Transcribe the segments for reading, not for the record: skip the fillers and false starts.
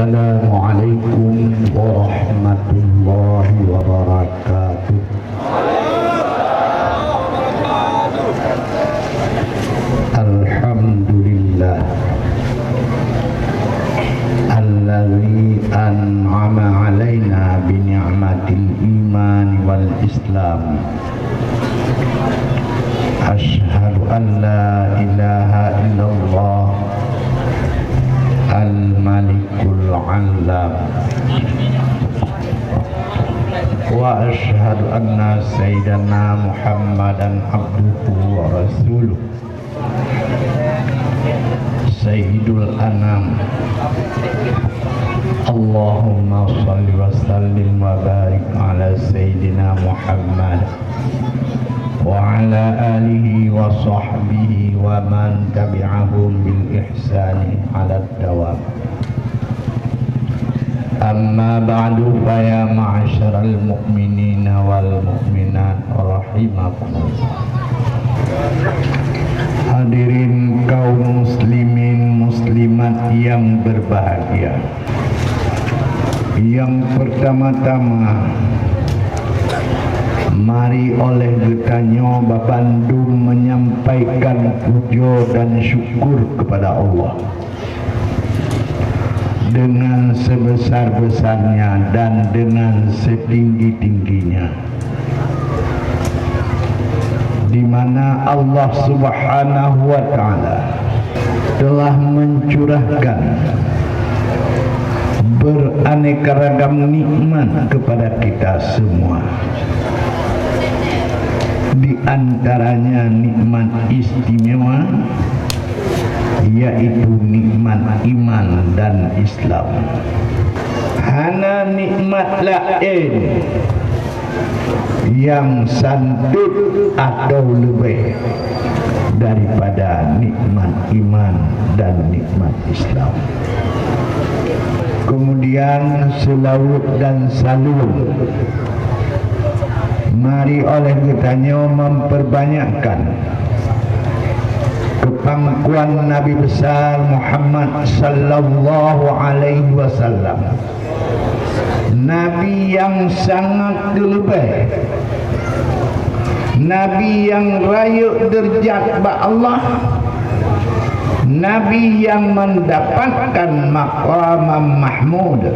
Assalamualaikum warahmatullahi wabarakatuh. Alhamdulillah alladzi an'ama alaina bi ni'matil iman wal islam. Asyhadu an la ilaha illallah al-malikul alam wa asyhadu anna sayyidana Muhammadan abduhu wa rasuluh sayyidul anam. Allahumma salli wa sallim wa barik ala sayyidina Muhammad wa ala alihi wa sahbihi wa man tabi'ahum bil ihsani ala dawam. Amma ba'du, fa ya ma'asyaral mu'minina wal mu'minat rahimakumullah. Hadirin kaum muslimin muslimat yang berbahagia. Yang pertama-tama, mari oleh getanyo Babandung menyampaikan puja dan syukur kepada Allah dengan sebesar-besarnya dan dengan setinggi-tingginya, di mana Allah Subhanahu wa taala telah mencurahkan beraneka ragam nikmat kepada kita semua. Di antaranya nikmat istimewa, yaitu nikmat iman dan Islam. Hana nikmat lain yang santut atau lebih daripada nikmat iman dan nikmat Islam. Kemudian selawat dan salam mari oleh kitanya memperbanyakkan kepangkuan Nabi besar Muhammad sallallahu alaihi wasallam, Nabi yang sangat lebih, Nabi yang raya derajat ba Allah, Nabi yang mendapatkan maqam mahmud,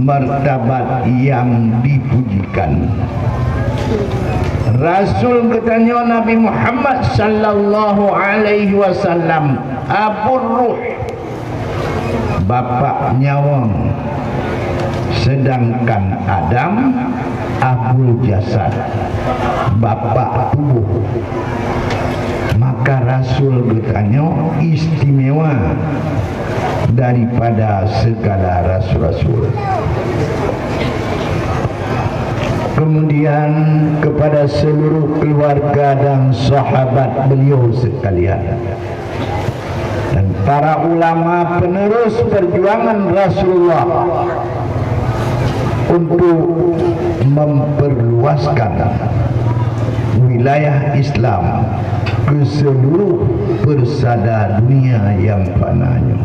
martabat yang dipujikan. Rasul katanya Nabi Muhammad sallallahu alaihi wasallam Abur Ruh, bapak nyawang, sedangkan Adam Abul Jasad, bapak tubuh. Maka Rasul katanya istimewa daripada segala rasul-rasul. Kemudian kepada seluruh keluarga dan sahabat beliau sekalian, dan para ulama penerus perjuangan Rasulullah untuk memperluaskan wilayah Islam ke seluruh persada dunia yang fananya,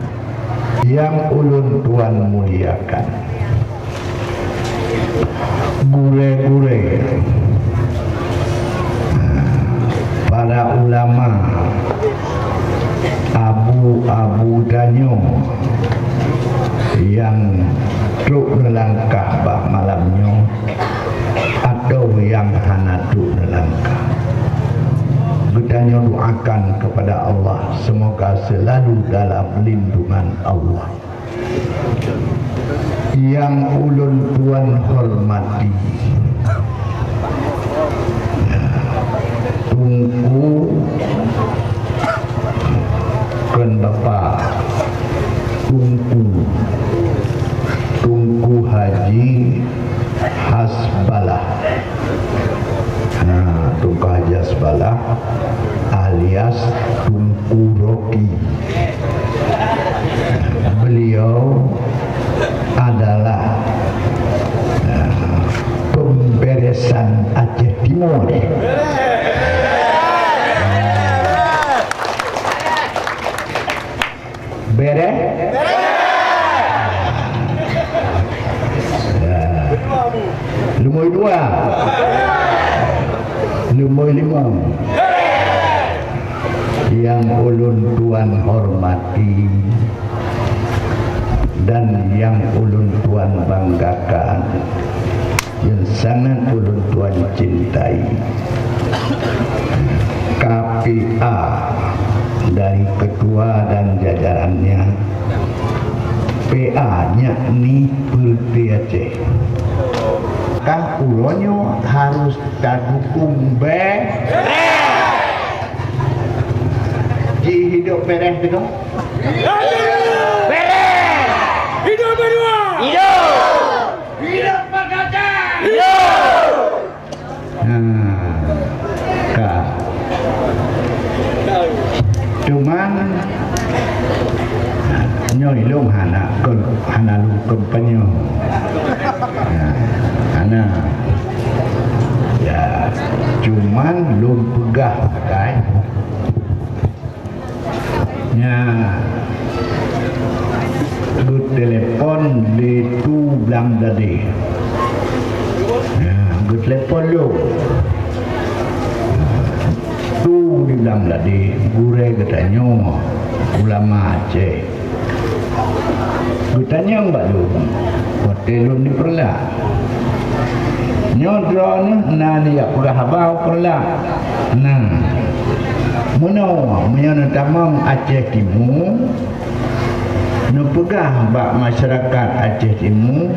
yang ulun tuan muliakan. Gure-gure para ulama, abu-abu danyo yang truk nelangkah bak malamnya atau yang hana truk nelangkah, kita doakan kepada Allah semoga selalu dalam lindungan Allah. Yang ulun tuan hormati, Tungku kan Bapak Tungku Haji Hasbalah. Tungku Haji Hasbalah alias Tungku Roki. Beliau adalah pemberesan Aceh Timur. Beres? Lumoi 2, lumoi 5 yang ulun tuan hormati dan yang ulun tuan banggakan, yang sangat ulun tuan cintai. KPA dari ketua dan jajarannya, PA-nya ni Perti Aceh. Kang ulonyo harus dukung Ji hidup beres tu. Beres! Hidup berdua! Hidup! Hidup Pak Kata! Hidup! Kak. Cuman nyoi long hana lu kompanyo. Hana. Ya, cuman lu pegah kan. Ya, good telepon di tu belang tadi. Ya, good telepon lu. Tu di belang tadi, gure katanya ulama Aceh. Good tanya mbak lu, hotel lu ni perlah. Nyodron nani ya pegah habau perlah. Nah. Menyo tamang Aceh Timur nu pegah bak masyarakat Aceh Timur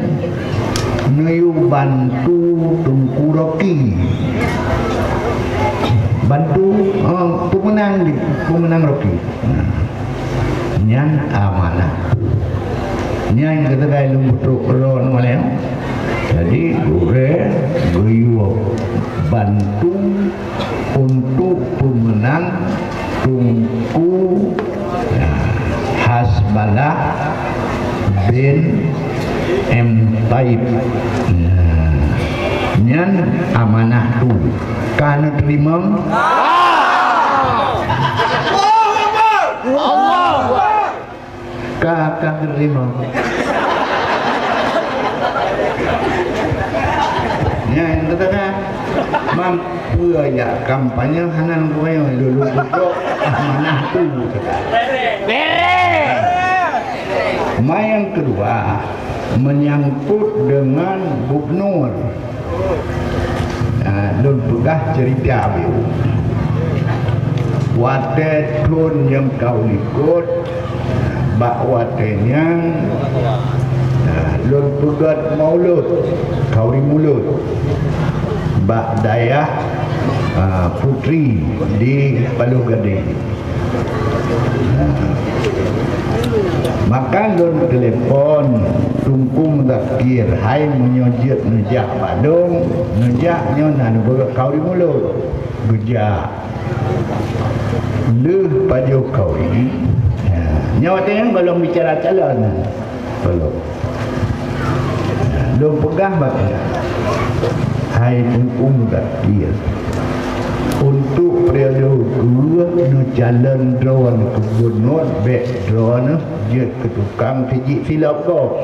nu bantu Tunku Roki, bantu pemenang Roki. Nyan amanah nyan kata kai lu betul ron malem. Jadi gue bantu untuk pemenang Tunku Hasbalah bin M. Taib. Nyan amanah tu kan terima Allah kakak terima. Ya, yang katakan mampu ya kampanye hanan koyo dulu dulu amanah tu kata. Yang kedua menyangkut dengan gubernur. Lun pegah cerita abiu. Wate tun yang kau ikut bak watenya lun pegat maulud kauri mulut bak dayah putri di Palu Gading. Maka lun telepon Tunku Mudakir, hai menyojit nejak Badung, nejak nyonan begat kauri mulut gejak leh Pak Jokowi. Nyawatnya belum bicara calon belum pegah bakal hai Tunku Mudakir untuk periode kedua nu jalan drone gubernur back drone je ke tukang pijik silap kau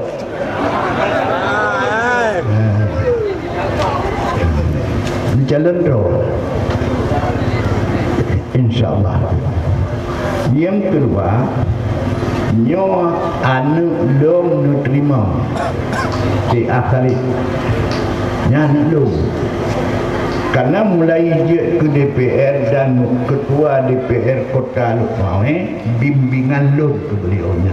jalan drone insyaallah. Yang kedua nyo anu lom nu terima di akhir nyan lom karena mulai je ke DPR dan ketua DPR Kota Lukmau bimbingan lom ke beliaunya.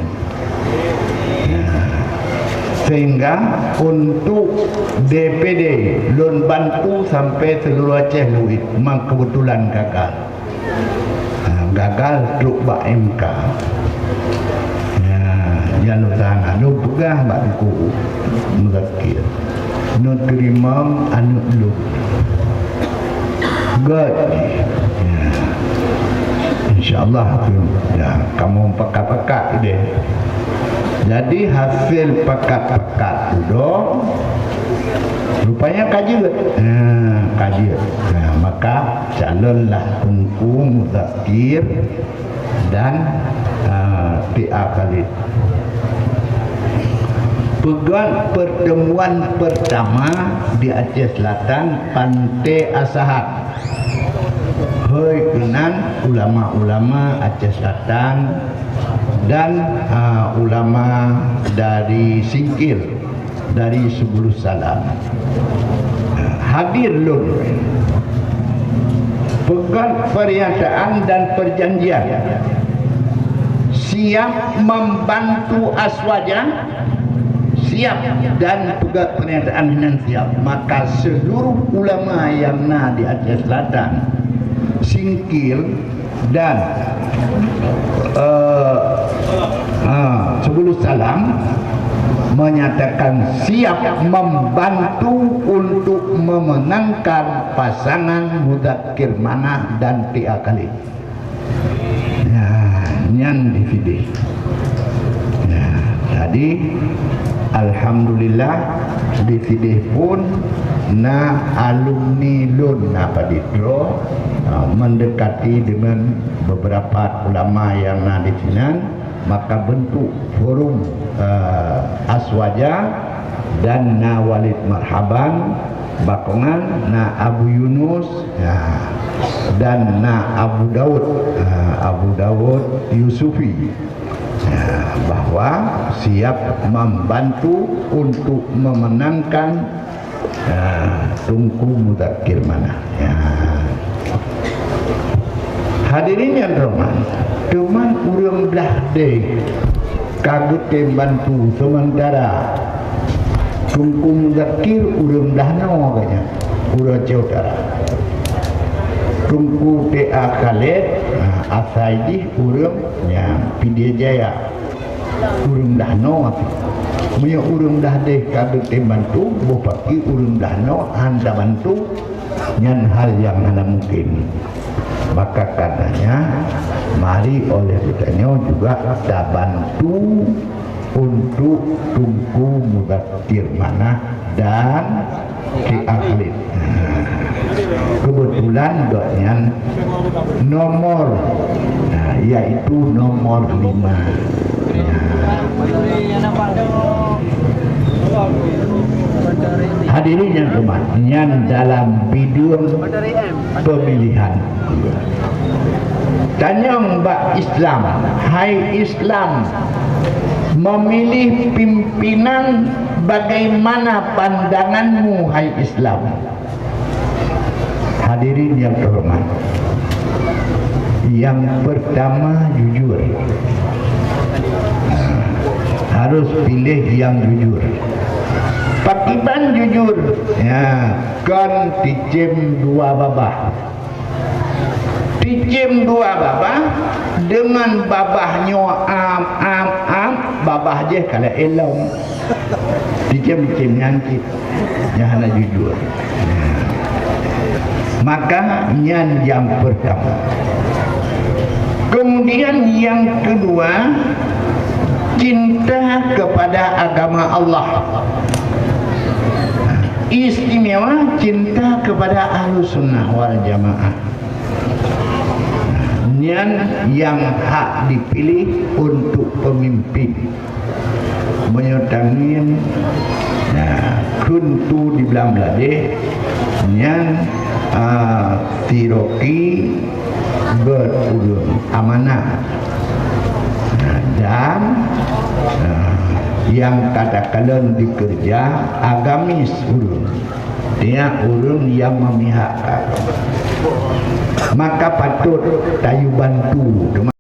Sehingga untuk DPD lon bantu sampai seluruh Aceh luit memang kebetulan gagal. Gagal truk bak MK. Jalur tanah lu pegah bak Tunku Mudakir. Nu terima anu lu. God. InsyaAllah ya, kamu pakat-pakat dia. Jadi hasil pakat-pakat tu rupanya kaji. Kaji. Maka calonlah Tunku Mudakir dan PA Khalid. pegang pertemuan pertama di Aceh Selatan, Pantai Asahan. Hoi kenan ulama-ulama Aceh Selatan dan ulama dari Singkil, dari Subulus Salam. Hadir lun pegang pernyataan dan perjanjian siap membantu Aswaja, siap dan pegang pernyataan dan siap. Maka seluruh ulama yang di Aceh Selatan, Singkil dan Subulus Salam menyatakan siap membantu untuk memenangkan pasangan Mudzakkir Manah dan Tia Khalid. Nyan dipilih. Jadi alhamdulillah dipilih pun alumni lun Paditro mendekati dengan beberapa ulama yang di sini, maka bentuk forum Aswaja dan Walid Marhaban Bakongan, Abu Yunus dan Abu Daud Yusufi, bahwa siap membantu untuk memenangkan Tunku Mudzakkir Manah. Hadirin yang terhormat, teman urang belah deh kagut bantu sementara Tunku Mudzakkir urang belah no katanya urang Utara. Tunku Tia Khalid Asaidih urang Pidie Jaya urang belah no. Punya urang dah deh kagut bantu bopaki urang dah no anda bantu nyan hal yang mana mungkin. Maka karenanya mari oleh kita juga kita bantu untuk Tunku Mudzakkir Manah dan Tia Khalid. Kebetulan doknya nomor yaitu nomor 5. Hadirin yang hormat, dalam bidang pemilihan tanya Mbak Islam, hai Islam, memilih pimpinan bagaimana pandanganmu hai Islam? Hadirin yang terhormat, yang pertama jujur, harus pilih yang jujur. Pakiban jujur, kan ticim dua babah. Ticim dua babah dengan babahnya babah je kalau elong. Ticim nyangkit, jangan jujur. Maka yang pertama. Kemudian yang kedua, cinta kepada agama Allah. Istimewa cinta kepada Ahlus Sunnah wal Jamaah. Yang hak dipilih untuk pemimpin menyertangin kuntu di Blamblade tiroki berurun amanah dan yang kadang-kadang dikerja agamis urun, dia urun yang memihak agama, maka patut tayu bantu